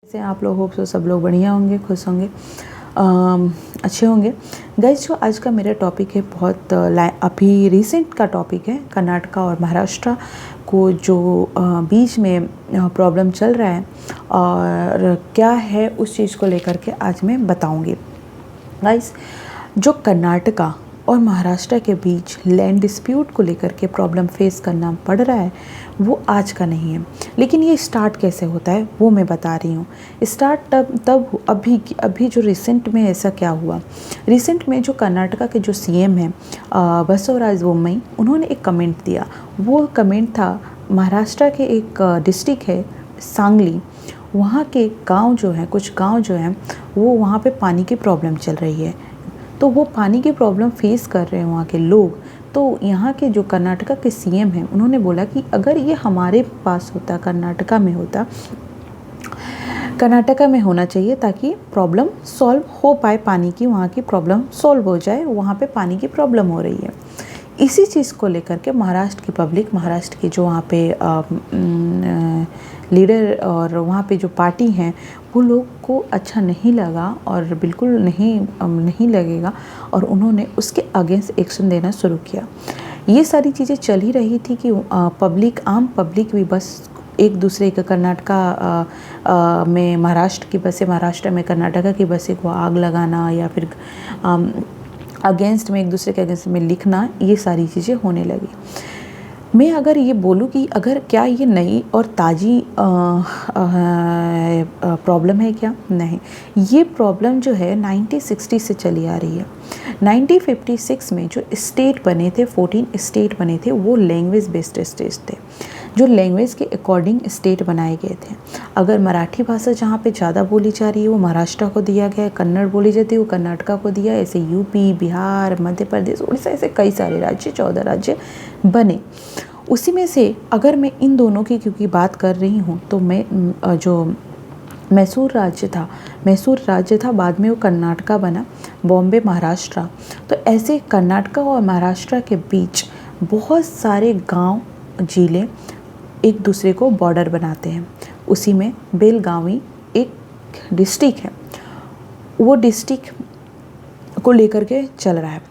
से आप लोग होप सो सब लोग बढ़िया होंगे, खुश होंगे, अच्छे होंगे। गाइस, जो आज का मेरा टॉपिक है बहुत अभी रिसेंट का टॉपिक है। कर्नाटक और महाराष्ट्र को जो बीच में प्रॉब्लम चल रहा है और क्या है उस चीज़ को लेकर के आज मैं बताऊंगी। गाइस, जो कर्नाटका और महाराष्ट्र के बीच लैंड डिस्प्यूट को लेकर के प्रॉब्लम फेस करना पड़ रहा है वो आज का नहीं है, लेकिन ये स्टार्ट कैसे होता है वो मैं बता रही हूँ। स्टार्ट तब अभी जो रिसेंट में ऐसा क्या हुआ। रिसेंट में जो कर्नाटका के जो सीएम हैं बसवराज बोम्मई, उन्होंने एक कमेंट दिया। वो कमेंट था महाराष्ट्र के एक डिस्ट्रिक्ट है सांगली, वहाँ के गांव जो है, कुछ गांव जो हैं वो वहाँ पे पानी की प्रॉब्लम चल रही है। तो वो पानी की प्रॉब्लम फेस कर रहे हैं वहाँ के लोग। तो यहाँ के जो कर्नाटका के सीएम हैं उन्होंने बोला कि अगर ये हमारे पास होता, कर्नाटका में होना चाहिए ताकि प्रॉब्लम सॉल्व हो पाए, पानी की वहाँ की प्रॉब्लम सॉल्व हो जाए। वहाँ पे पानी की प्रॉब्लम हो रही है। इसी चीज़ को लेकर के महाराष्ट्र की पब्लिक, महाराष्ट्र की जो वहाँ पे लीडर और वहाँ पे जो पार्टी हैं वो लोग को अच्छा नहीं लगा और बिल्कुल नहीं लगेगा, और उन्होंने उसके अगेंस्ट एक्शन देना शुरू किया। ये सारी चीज़ें चल ही रही थी कि आम पब्लिक भी बस एक दूसरे का कर्नाटका में महाराष्ट्र की बसें, महाराष्ट्र में कर्नाटका की बसें को आग लगाना या फिर अगेंस्ट में, एक दूसरे के अगेंस्ट में लिखना, ये सारी चीज़ें होने लगी। मैं अगर ये बोलूँ कि अगर क्या ये नई और ताज़ी प्रॉब्लम है क्या? नहीं, ये प्रॉब्लम जो है 1960 से चली आ रही है। 1956 में जो स्टेट बने थे, 14 स्टेट बने थे, वो लैंग्वेज बेस्ड स्टेट थे, जो लैंग्वेज के अकॉर्डिंग स्टेट बनाए गए थे। अगर मराठी भाषा जहाँ पे ज़्यादा बोली जा रही है वो महाराष्ट्र को दिया गया है, कन्नड़ बोली जाती है वो कर्नाटका को दिया, ऐसे यूपी, बिहार, मध्य प्रदेश, उड़ीसा, ऐसे कई सारे राज्य, 14 राज्य बने। उसी में से अगर मैं इन दोनों की क्योंकि बात कर रही हूँ तो मैं जो मैसूर राज्य था, बाद में वो कर्नाटका बना, बॉम्बे महाराष्ट्र। तो ऐसे कर्नाटका और महाराष्ट्र के बीच बहुत सारे गांव, जिले एक दूसरे को बॉर्डर बनाते हैं। उसी में बेलगावी एक डिस्ट्रिक्ट है, वो डिस्ट्रिक्ट को लेकर के चल रहा है।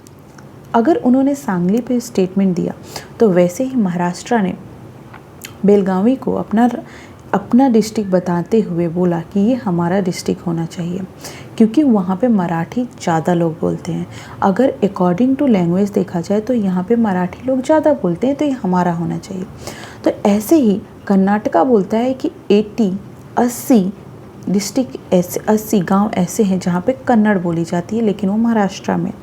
अगर उन्होंने सांगली पे स्टेटमेंट दिया तो वैसे ही महाराष्ट्र ने बेलगावी को अपना डिस्ट्रिक्ट बताते हुए बोला कि ये हमारा डिस्ट्रिक्ट होना चाहिए, क्योंकि वहाँ पे मराठी ज़्यादा लोग बोलते हैं। अगर अकॉर्डिंग टू लैंग्वेज देखा जाए तो यहाँ पे मराठी लोग ज़्यादा बोलते हैं, तो ये हमारा होना चाहिए। तो ऐसे ही कर्नाटका बोलता है कि 80 डिस्ट्रिक्ट ऐसे, 80 गांव ऐसे हैं जहाँ पे कन्नड़ बोली जाती है, लेकिन वो महाराष्ट्र में।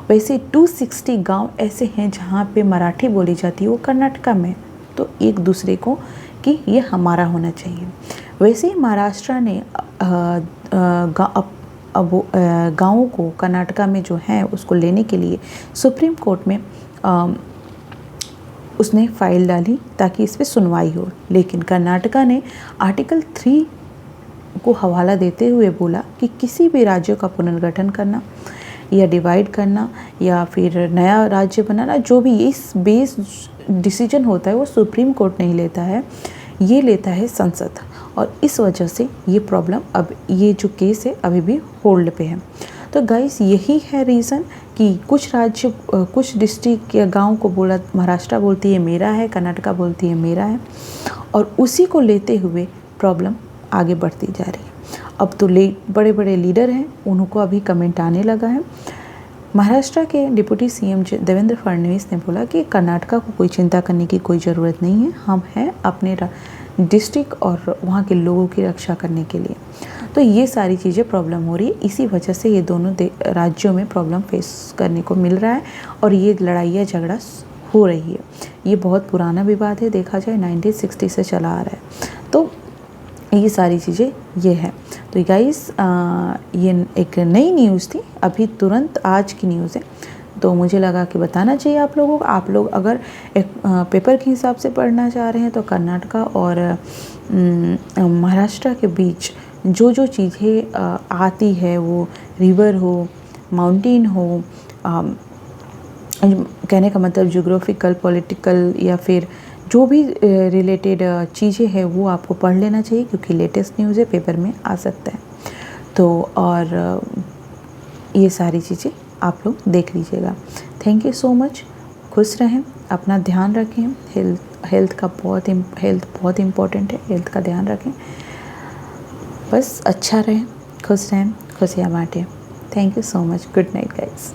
वैसे 260 गांव ऐसे हैं जहाँ पे मराठी बोली जाती है, वो कर्नाटका में। तो एक दूसरे को कि ये हमारा होना चाहिए। वैसे ही महाराष्ट्र ने गाँवों को कर्नाटका में जो है उसको लेने के लिए सुप्रीम कोर्ट में उसने फाइल डाली ताकि इस पर सुनवाई हो, लेकिन कर्नाटका ने आर्टिकल 3 को हवाला देते हुए बोला कि किसी भी राज्य का पुनर्गठन करना या डिवाइड करना या फिर नया राज्य बनाना, जो भी इस बेस डिसीजन होता है वो सुप्रीम कोर्ट नहीं लेता है, ये लेता है संसद। और इस वजह से ये प्रॉब्लम, अब ये जो केस है अभी भी होल्ड पे है। तो गाइस, यही है रीज़न कि कुछ राज्य, कुछ डिस्ट्रिक्ट या गांव को बोला, महाराष्ट्र बोलती है मेरा है, कर्नाटका बोलती है मेरा है, और उसी को लेते हुए प्रॉब्लम आगे बढ़ती जा रही है। अब तो बड़े बड़े लीडर हैं, उनको अभी कमेंट आने लगा है। महाराष्ट्र के डिप्टी सीएम देवेंद्र फडणवीस ने बोला कि कर्नाटका को कोई चिंता करने की कोई ज़रूरत नहीं है, हम हैं अपने डिस्ट्रिक्ट और वहाँ के लोगों की रक्षा करने के लिए। तो ये सारी चीज़ें प्रॉब्लम हो रही है, इसी वजह से ये दोनों राज्यों में प्रॉब्लम फेस करने को मिल रहा है और ये लड़ाइयाँ झगड़ा हो रही है। ये बहुत पुराना विवाद है, देखा जाए 1960 से चला आ रहा है। तो ये सारी चीज़ें ये है। तो गाइस, ये एक नई न्यूज़ थी, अभी तुरंत आज की न्यूज़ है, तो मुझे लगा कि बताना चाहिए आप लोगों को। आप लोग अगर एक पेपर के हिसाब से पढ़ना चाह रहे हैं तो कर्नाटका और महाराष्ट्र के बीच जो जो चीज़ें आती है, वो रिवर हो, माउंटेन हो, कहने का मतलब ज्योग्राफिकल, पॉलिटिकल, या फिर जो भी रिलेटेड चीज़ें हैं वो आपको पढ़ लेना चाहिए, क्योंकि लेटेस्ट न्यूज़ है, पेपर में आ सकता है। तो और ये सारी चीज़ें आप लोग देख लीजिएगा। Thank you so much. खुश रहें, अपना ध्यान रखें। हेल्थ बहुत इम्पोर्टेंट है, हेल्थ का ध्यान रखें। बस अच्छा रहें, खुश रहें, खुशियाँ बाँटें। Thank you so much. Good night guys.